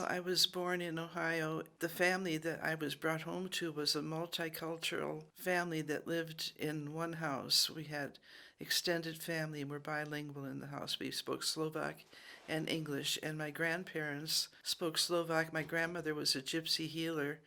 I was born in Ohio. The family that I was brought home to was a multicultural family that lived in one house. We had extended family and were bilingual in the house. We spoke Slovak and English, and my grandparents spoke Slovak. My grandmother was a gypsy healer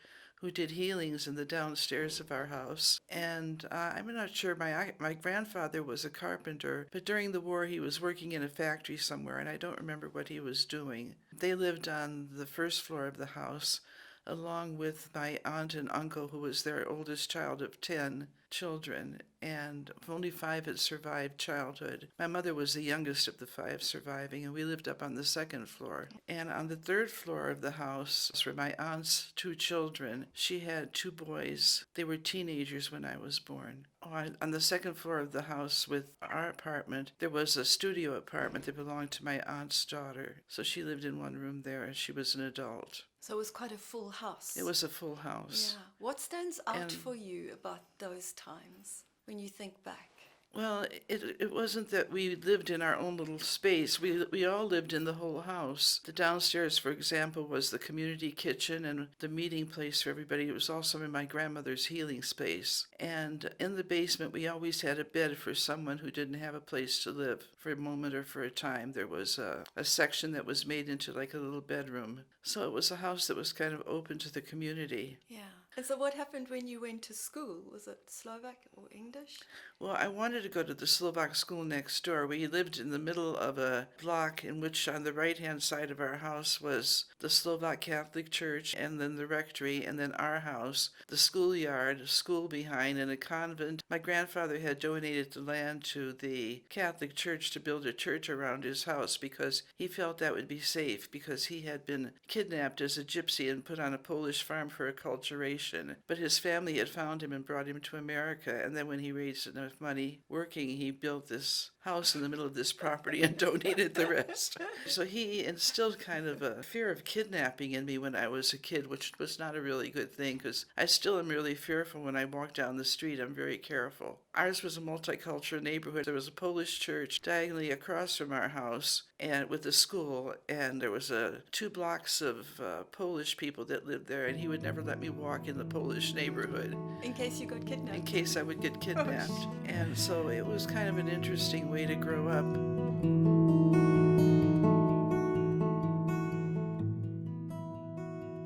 who did healings in the downstairs of our house. And I'm not sure, my grandfather was a carpenter, but during the war he was working in a factory somewhere, and I don't remember what he was doing. They lived on the first floor of the house, along with my aunt and uncle, who was their oldest child of 10 children, and only 5 had survived childhood. My mother was the youngest of the 5 surviving, and we lived up on the second floor. And on the third floor of the house were my aunt's 2 children. She had 2 boys. They were teenagers when I was born. On the second floor of the house with our apartment, there was a studio apartment that belonged to my aunt's daughter. So she lived in one room there, and she was an adult. So it was quite a full house. It was a full house. Yeah. What stands out And for you about those times when you think back? Well, it wasn't that we lived in our own little space. We all lived in the whole house. The downstairs, for example, was the community kitchen and the meeting place for everybody. It was also in my grandmother's healing space. And in the basement, we always had a bed for someone who didn't have a place to live for a moment or for a time. There was a section that was made into like a little bedroom. So it was a house that was kind of open to the community. Yeah. And so what happened when you went to school? Was it Slovak or English? Well, I wanted to go to the Slovak school next door. We lived in the middle of a block in which on the right-hand side of our house was the Slovak Catholic Church, and then the rectory, and then our house, the schoolyard, a school behind, and a convent. My grandfather had donated the land to the Catholic Church to build a church around his house because he felt that would be safe, because he had been kidnapped as a gypsy and put on a Polish farm for acculturation. But his family had found him and brought him to America, and then when he raised enough money working, he built this house in the middle of this property and donated the rest. So he instilled kind of a fear of kidnapping in me when I was a kid, which was not a really good thing because I still am really fearful when I walk down the street. I'm very careful. Ours was a multicultural neighborhood. There was a Polish church diagonally across from our house and with a school, and there was 2 blocks of Polish people that lived there, and he would never let me walk in the Polish neighborhood In case you got kidnapped. in case I would get kidnapped. And so it was kind of an interesting way to grow up.